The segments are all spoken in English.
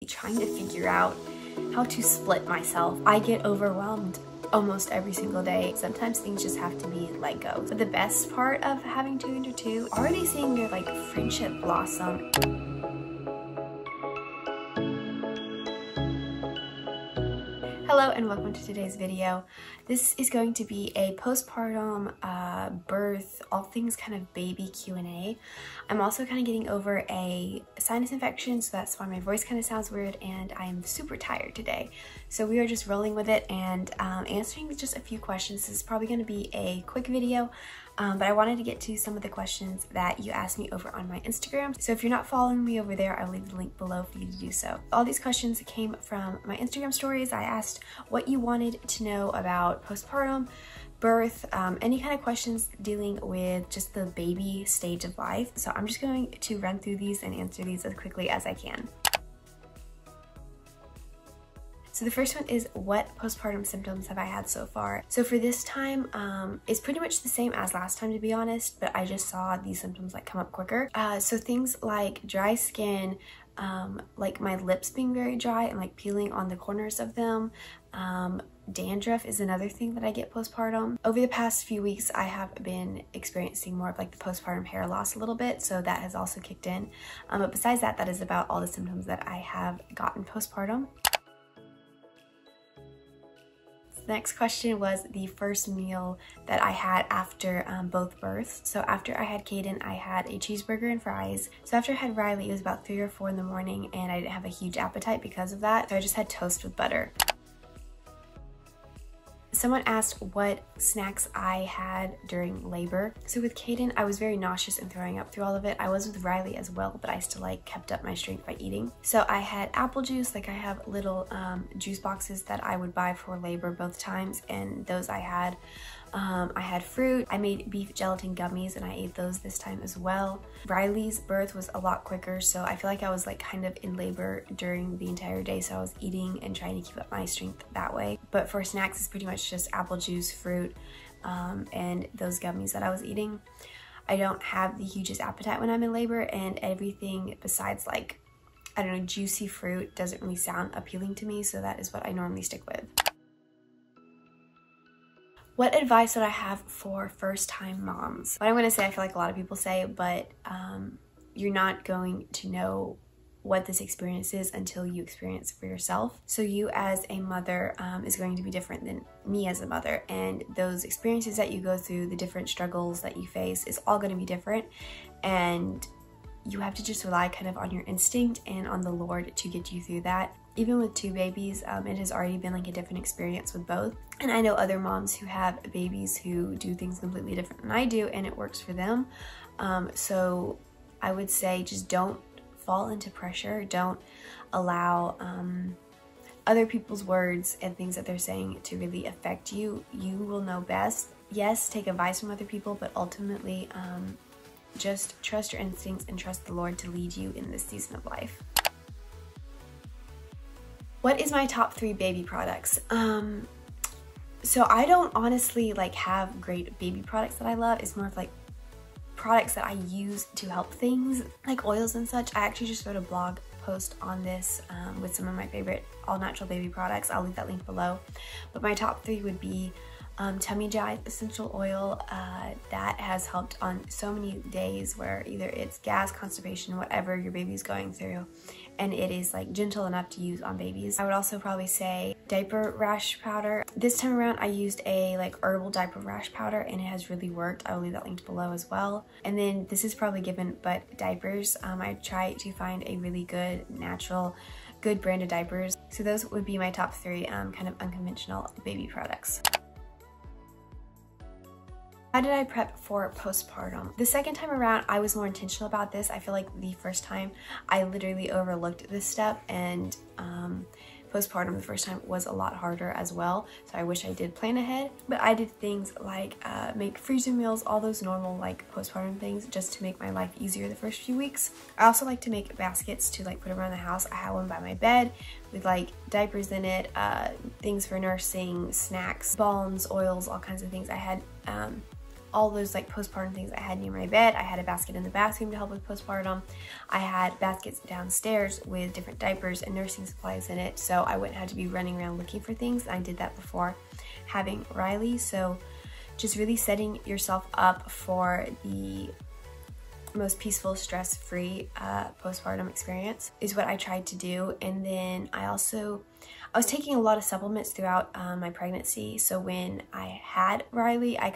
trying to figure out how to split myself. I get overwhelmed almost every single day. Sometimes things just have to be let go. But the best part of having 2 under 2, already seeing their like friendship blossom. Hello and welcome to today's video. This is going to be a postpartum, birth, all things kind of baby Q&A. I'm also kind of getting over a sinus infection, so that's why my voice kind of sounds weird, and I'm super tired today. So we are just rolling with it and answering just a few questions. This is probably going to be a quick video, but I wanted to get to some of the questions that you asked me over on my Instagram. So if you're not following me over there, I'll leave the link below for you to do so. All these questions came from my Instagram stories. I asked what you wanted to know about postpartum, birth, any kind of questions dealing with just the baby stage of life. So I'm just going to run through these and answer these as quickly as I can. So the first one is, what postpartum symptoms have I had so far? So for this time, it's pretty much the same as last time, to be honest, but I just saw these symptoms like come up quicker. So things like dry skin, like my lips being very dry and like peeling on the corners of them. Dandruff is another thing that I get postpartum. Over the past few weeks, I have been experiencing more of like the postpartum hair loss a little bit, so that has also kicked in. But besides that, that is about all the symptoms that I have gotten postpartum. The next question was the first meal that I had after both births. So after I had Caden, I had a cheeseburger and fries. So after I had Riley, it was about 3 or 4 in the morning, and I didn't have a huge appetite because of that. So I just had toast with butter. Someone asked what snacks I had during labor. So with Caden, I was very nauseous and throwing up through all of it. I was with Riley as well, but I still like kept up my strength by eating. So I had apple juice, like I have little juice boxes that I would buy for labor both times, and those I had. I had fruit. I made beef gelatin gummies and I ate those this time as well. Riley's birth was a lot quicker, so I feel like I was like kind of in labor during the entire day, so I was eating and trying to keep up my strength that way. But for snacks, it's pretty much just apple juice, fruit, and those gummies that I was eating. I don't have the hugest appetite when I'm in labor, and everything besides like, I don't know, juicy fruit doesn't really sound appealing to me, so that is what I normally stick with. What advice would I have for first-time moms? What I'm going to say, I feel like a lot of people say, but you're not going to know what this experience is until you experience it for yourself. So you as a mother is going to be different than me as a mother, and those experiences that you go through, the different struggles that you face, is all going to be different, and you have to just rely kind of on your instinct and on the Lord to get you through that. Even with 2 babies, it has already been like a different experience with both. And I know other moms who have babies who do things completely different than I do, and it works for them. So I would say just don't fall into pressure. Don't allow other people's words and things that they're saying to really affect you. You will know best. Yes, take advice from other people, but ultimately just trust your instincts and trust the Lord to lead you in this season of life. What is my top 3 baby products? So I don't honestly like have great baby products that I love. It's more of like products that I use to help things, like oils and such. I actually just wrote a blog post on this with some of my favorite all-natural baby products. I'll leave that link below. But my top 3 would be Tummygize essential oil. That has helped on so many days where either it's gas, constipation, whatever your baby's going through, and it is like gentle enough to use on babies. I would also probably say diaper rash powder. This time around I used a like herbal diaper rash powder, and it has really worked. I will leave that linked below as well. And then this is probably given, but diapers. I try to find a really good natural, good brand of diapers. So those would be my top 3 kind of unconventional baby products. How did I prep for postpartum? The second time around, I was more intentional about this. I feel like the first time I literally overlooked this step, and postpartum the first time was a lot harder as well. So I wish I did plan ahead, but I did things like make freezer meals, all those normal like postpartum things, just to make my life easier the first few weeks. I also like to make baskets to like put around the house. I have one by my bed with like diapers in it, things for nursing, snacks, balms, oils, all kinds of things. I had all those like postpartum things I had near my bed. I had a basket in the bathroom to help with postpartum. I had baskets downstairs with different diapers and nursing supplies in it, so I wouldn't have to be running around looking for things. I did that before having Riley. So just really setting yourself up for the most peaceful, stress-free postpartum experience is what I tried to do. And then I was taking a lot of supplements throughout my pregnancy. So when I had Riley, I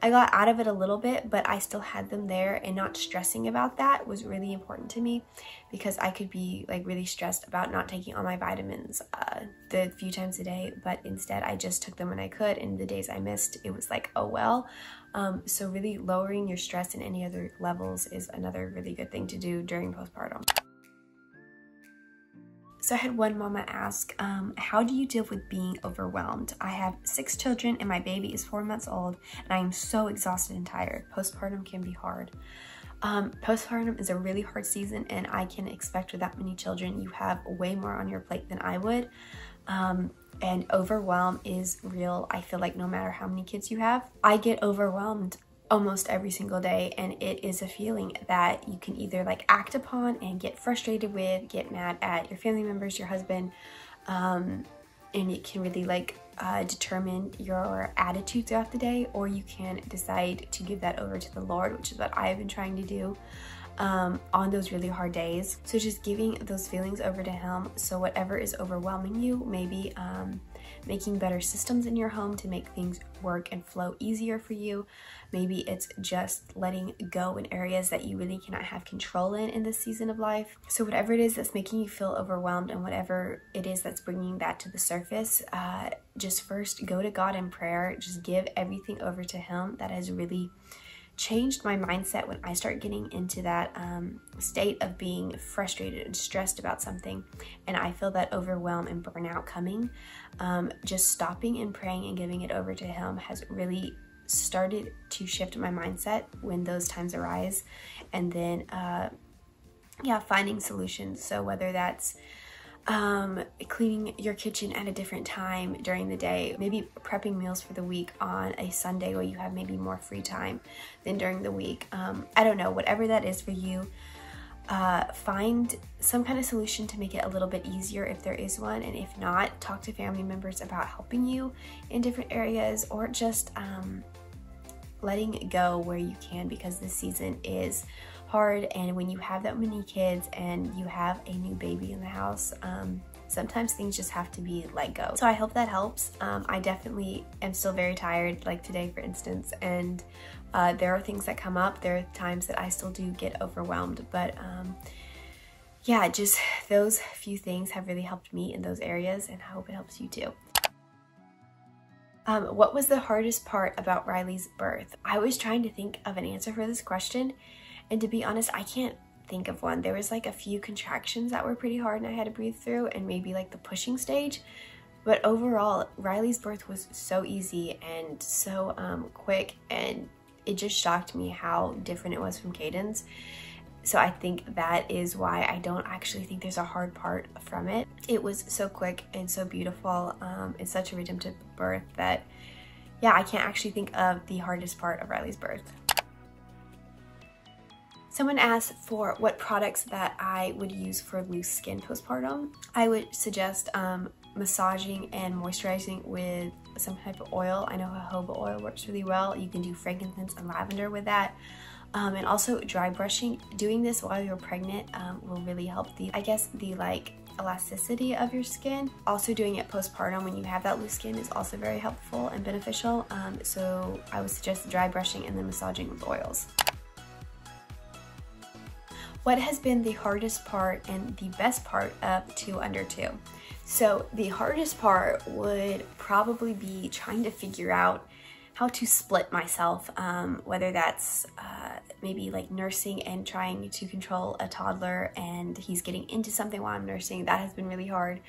got out of it a little bit, but I still had them there, and not stressing about that was really important to me, because I could be like really stressed about not taking all my vitamins the few times a day, but instead I just took them when I could, and the days I missed, it was like, oh well. So really lowering your stress in any other levels is another really good thing to do during postpartum. So I had one mama ask, how do you deal with being overwhelmed? I have 6 children and my baby is 4 months old, and I am so exhausted and tired. Postpartum can be hard. Postpartum is a really hard season, and I can expect with that many children, you have way more on your plate than I would. And overwhelm is real. I feel like no matter how many kids you have, I get overwhelmed almost every single day, and it is a feeling that you can either like act upon and get frustrated with, get mad at your family members, your husband, and it can really like determine your attitude throughout the day, or you can decide to give that over to the Lord, which is what I have been trying to do on those really hard days. So just giving those feelings over to Him. So whatever is overwhelming you, maybe making better systems in your home to make things work and flow easier for you. Maybe it's just letting go in areas that you really cannot have control in this season of life. So whatever it is that's making you feel overwhelmed, and whatever it is that's bringing that to the surface, just first go to God in prayer. Just give everything over to Him. That has really changed my mindset when I start getting into that state of being frustrated and stressed about something, and I feel that overwhelm and burnout coming. Just stopping and praying and giving it over to Him has really started to shift my mindset when those times arise. And then finding solutions. So whether that's cleaning your kitchen at a different time during the day, maybe prepping meals for the week on a Sunday where you have maybe more free time than during the week. I don't know, whatever that is for you, find some kind of solution to make it a little bit easier if there is one, and if not, talk to family members about helping you in different areas, or just letting go where you can, because this season is hard. And when you have that many kids and you have a new baby in the house, sometimes things just have to be let go. So I hope that helps. I definitely am still very tired, like today for instance, and there are things that come up. There are times that I still do get overwhelmed, but yeah, just those few things have really helped me in those areas, and I hope it helps you too. What was the hardest part about Riley's birth? I was trying to think of an answer for this question, and to be honest, I can't think of one. There was like a few contractions that were pretty hard and I had to breathe through, and maybe like the pushing stage. But overall, Riley's birth was so easy and so quick, and it just shocked me how different it was from Caden's. So I think that is why I don't actually think there's a hard part from it. It was so quick and so beautiful. It's such a redemptive birth that, yeah, I can't actually think of the hardest part of Riley's birth. Someone asked for what products that I would use for loose skin postpartum. I would suggest massaging and moisturizing with some type of oil. I know jojoba oil works really well. You can do frankincense and lavender with that. And also dry brushing. Doing this while you're pregnant will really help the elasticity of your skin. Also doing it postpartum when you have that loose skin is also very helpful and beneficial. So I would suggest dry brushing and then massaging with oils. What has been the hardest part and the best part of 2 under 2? So the hardest part would probably be trying to figure out how to split myself, whether that's maybe like nursing and trying to control a toddler and he's getting into something while I'm nursing. That has been really hard.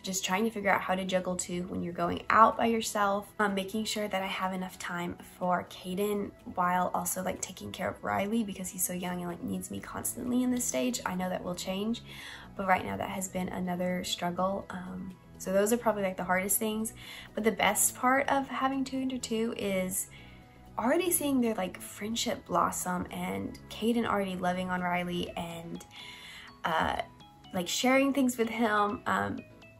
Just trying to figure out how to juggle 2 when you're going out by yourself, making sure that I have enough time for Caden while also like taking care of Riley, because he's so young and like needs me constantly in this stage. I know that will change, but right now that has been another struggle. So those are probably like the hardest things. But the best part of having 2 under 2 is already seeing their like friendship blossom, and Caden already loving on Riley and like sharing things with him,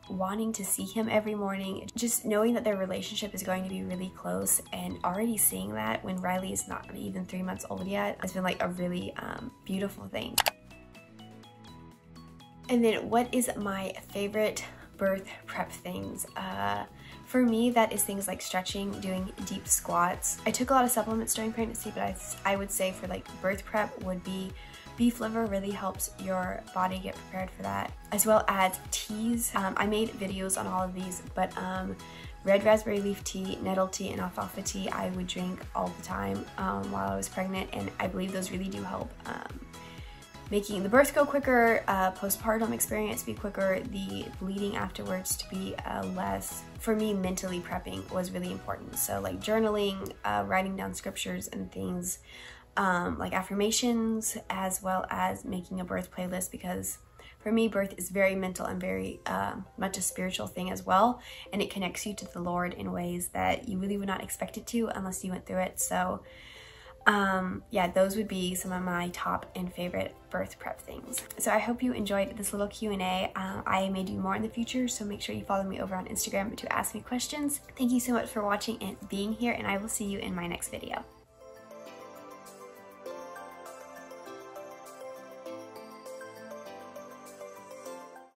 wanting to see him every morning, just knowing that their relationship is going to be really close, and already seeing that when Riley is not even 3 months old yet has been like a really beautiful thing. And then what is my favorite birth prep things? For me, that is things like stretching, doing deep squats. I took a lot of supplements during pregnancy, but I would say for like birth prep would be beef liver. Really helps your body get prepared for that, as well as teas. I made videos on all of these, but red raspberry leaf tea, nettle tea, and alfalfa tea I would drink all the time while I was pregnant, and I believe those really do help making the birth go quicker, postpartum experience be quicker, the bleeding afterwards to be less. For me, mentally prepping was really important. So like journaling, writing down scriptures and things, like affirmations, as well as making a birth playlist, because for me, birth is very mental and very much a spiritual thing as well, and it connects you to the Lord in ways that you really would not expect it to unless you went through it. So yeah, those would be some of my top and favorite birth prep things. So I hope you enjoyed this little Q&A. I may do more in the future, so make sure you follow me over on Instagram to ask me questions. Thank you so much for watching and being here, and I will see you in my next video.